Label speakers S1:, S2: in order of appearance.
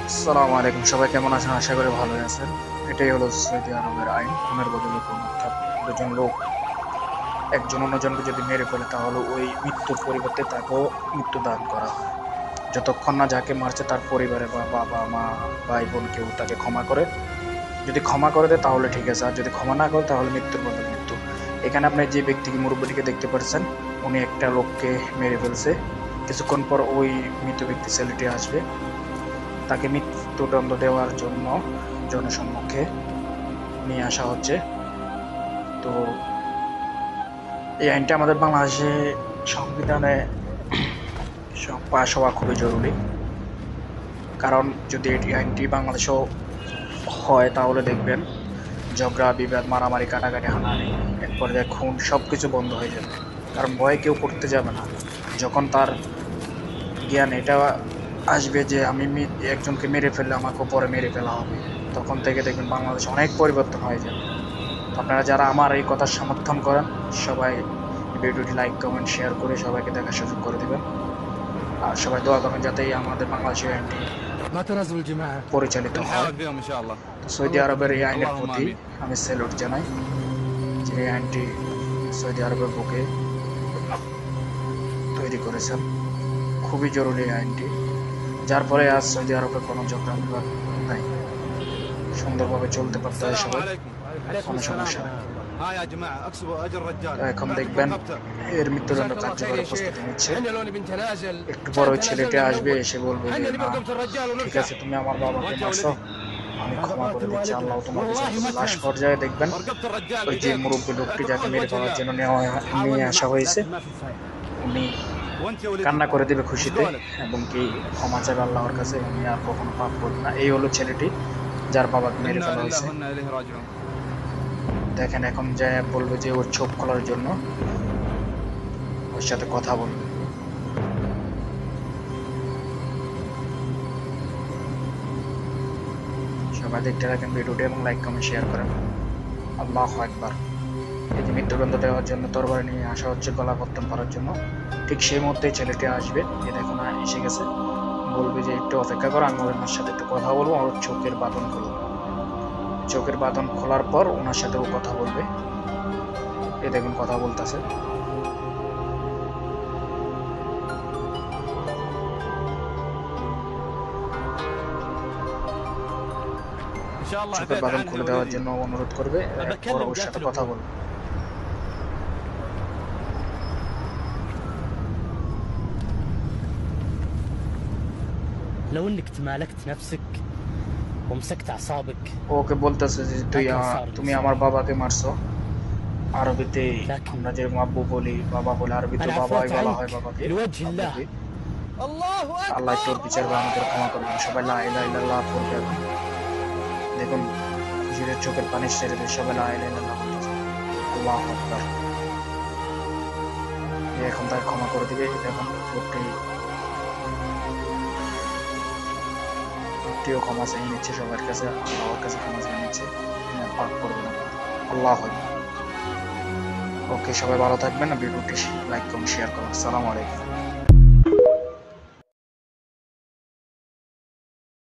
S1: আসসালামু আলাইকুম, সবাই কেমন আছেন? আশা করি ভালোই আছেন। এটাই হলো সৌদি আরবের আইন, খুনের বদলে খুন। অর্থাৎ দুজন লোক একজন অন্যজনকে যদি মেরে ফেলে তাহলে ওই মৃত্যুর পরিবর্তে তাকেও মৃত্যু দান করা হয়, যতক্ষণ না যাকে মারছে তার পরিবারে বা বাবা মা ভাই বোন কেউ তাকে ক্ষমা করে। যদি ক্ষমা করে দেয় তাহলে ঠিক আছে, আর যদি ক্ষমা না করে তাহলে মৃত্যুর বদলে মৃত্যু। এখানে আপনি যে ব্যক্তিকে, মুরব্বীটিকে দেখতে পাচ্ছেন, উনি একটা লোককে মেরে ফেলছে। কিছুক্ষণ পর ওই মৃত ব্যক্তি ছেলেটি আসবে, তাকে মৃত্যুদণ্ড দেওয়ার জন্য জনসম্মুখে নিয়ে আসা হচ্ছে। তো এই আইনটা আমাদের বাংলাদেশে সংবিধানে পাশ হওয়া খুবই জরুরি। কারণ যদি এটি আইনটি বাংলাদেশেও হয় তাহলে দেখবেন ঝগড়া বিবাদ, মারামারি, কাটাকাটি, হানাহানি, এক পর্যায়ে খুন সবকিছু বন্ধ হয়ে যাবে। কারণ ভয়ে কেউ করতে যাবে না। যখন তার জ্ঞান এটা আসবে যে আমি একজনকে মেরে ফেললে আমাকেও পরে মেরে ফেলা হবে, তখন থেকে দেখবেন বাংলাদেশে অনেক পরিবর্তন হয়ে যাবে। আপনারা যারা আমার এই কথার সমর্থন করেন, সবাই ভিডিওটি লাইক কমেন্ট শেয়ার করে সবাইকে দেখার সুযোগ করে দেবেন। আর সবাই দোয়া করবেন যাতে আমাদের বাংলাদেশের আইনটি
S2: ما تنزلوا الجماعة
S1: পরিচালিত হয়।
S3: بنحاول فيهم ان شاء الله.
S1: তো সৌদি আরবের এই আইনের
S3: اللهم
S1: প্রতি
S3: امين.
S1: আমি স্যালুট জানাই, যে এই আইনটি সৌদি আরবের বুকে তৈরি করেছেন। খুবই জরুরি এই আইনটি, যার ফলে আজ সৌদি আরবে কোনো ঝগড়া বিবাদ নাই, সুন্দরভাবে চলতে পারতে হয়
S3: السلام
S1: সবাই,
S3: عليكم.
S2: عليكم
S1: কোনো
S2: السلام
S1: সমস্যা নেই।
S2: ورحمة الله.
S3: ها يا جماعه اكسبوا اجر الرجال.
S1: তো এখন
S3: بعتكم
S1: দেখবেন
S3: وقفتها.
S1: এর মৃত্যুদণ্ড
S2: جزاك الله خير
S1: কার্যকরের
S2: يا شيخ.
S1: প্রস্তুতি নিচ্ছে।
S2: احنا لو نبي نتنازل
S1: একটু
S2: كان
S1: পর ওই ছেলেটি
S2: تنازلنا من
S1: আসবে,
S2: اول.
S1: এসে বলবে
S2: احنا
S1: যে
S2: نبي
S1: না,
S2: وقفة الرجال
S1: ঠিক
S2: ونرجع.
S1: আছে, তুমি আমার বাবাকে
S3: وانت يا
S1: মারছো,
S3: ولدي
S1: আমি
S2: هذا
S1: ক্ষমা করে
S2: قاتل
S1: দিচ্ছি, আল্লাহ
S2: والدنا
S1: তোমার
S2: والله
S1: বিচার
S2: ما
S1: করবে। লাস্ট
S2: تنازل.
S1: পর্যায়ে দেখবেন
S3: ورقبت الرجال
S1: ওই যে
S3: بايديكم.
S1: মুরব্বী লোকটি যাকে
S3: اعتقوه
S1: মেরে
S3: لوجه
S1: ফেলার
S3: الله.
S1: জন্য নিয়ে
S2: حاولنا
S1: আসা
S2: معك
S1: হয়েছে,
S2: لكن ما في فايدة.
S1: উনি
S3: وانت يا ولدي
S1: কান্না করে দেবে
S3: وش
S1: খুশিতে,
S3: قولك؟
S1: এবং কি ক্ষমা চাইবে আল্লাহর কাছে, উনি আর কখনো পাপ করবে না। এই হলো ছেলেটি যার বাবাকে মেরে
S3: انا
S1: ফেলা
S3: لله
S1: হয়েছে।
S3: وانا اليه راجعون.
S1: দেখেন এখন যে বলবে যে ওর চোখ খোলার জন্য, ওর সাথে কথা বলবে। সবাই দেখতে থাকেন ভিডিওটি এবং লাইক কমেন্ট শেয়ার করেন। আল্লাহু আকবার। এই যে মৃত্যুদণ্ড দেওয়ার জন্য তরবারি নিয়ে আসা হচ্ছে গলা কর্তন করার জন্য, ঠিক সেই মুহূর্তে ছেলেটি আসবে। এ দেখুন এসে গেছে, বলবে যে একটু অপেক্ষা করো, আমি ওনার সাথে একটু কথা বলবো। ওর চোখের বাঁধন খুলবো, চোখের বাঁধন খোলার পর ওনার সাথে ও কথা বলবে। এ দেখুন কথা বলতেছে।
S3: ان شاء الله
S1: চোখের
S3: عفيت
S1: বাঁধন
S3: عنها
S1: খুলে
S3: يا
S1: দেওয়ার
S3: ولدي.
S1: জন্য অনুরোধ করবে,
S2: أبى
S1: এরপর
S2: أكلم
S1: ওর সাথে
S2: قاتل
S1: কথা
S2: أبوي.
S1: বলবে।
S2: لو انك تمالكت نفسك ومسكت اعصابك
S1: ওকে বলতেছে যে তুমি আমার বাবাকে মারছো। আরবিতে আমরা যে আব্বু বলি, বাবা বলি, আরবিতে
S2: انا
S1: বাবাই
S2: عفوت
S1: বলা হয়
S2: عنك
S1: বাবাকে,
S2: لوجه الله.
S1: আব্বুকে।
S2: الله
S1: আল্লাহ
S2: اكبر.
S1: তোর বিচার বা আমাদের ক্ষমা করবেন। সবাই লা ইলাহা ইল্লাল্লাহ পড়বে এখন। দেখুন খুশিতে চোখের পানি ছেড়ে দিয়ে সবাই লা ইলাহা ইল্লাল্লাহ বলতেছে। আল্লাহু আকবার। এখন তাকে ক্ষমা করে দিবে। এখন লোকটিও ক্ষমা চেয়ে নিচ্ছে সবার কাছে, আল্লাহর কাছে ক্ষমা চেয়ে নিচ্ছে, তিনি আর পাপ করবে না। আল্লাহু আকবার। ওকে, সবাই ভালো থাকবেন, ভিডিওটি লাইক করুন, শেয়ার করুন। আসসালামু আলাইকুম।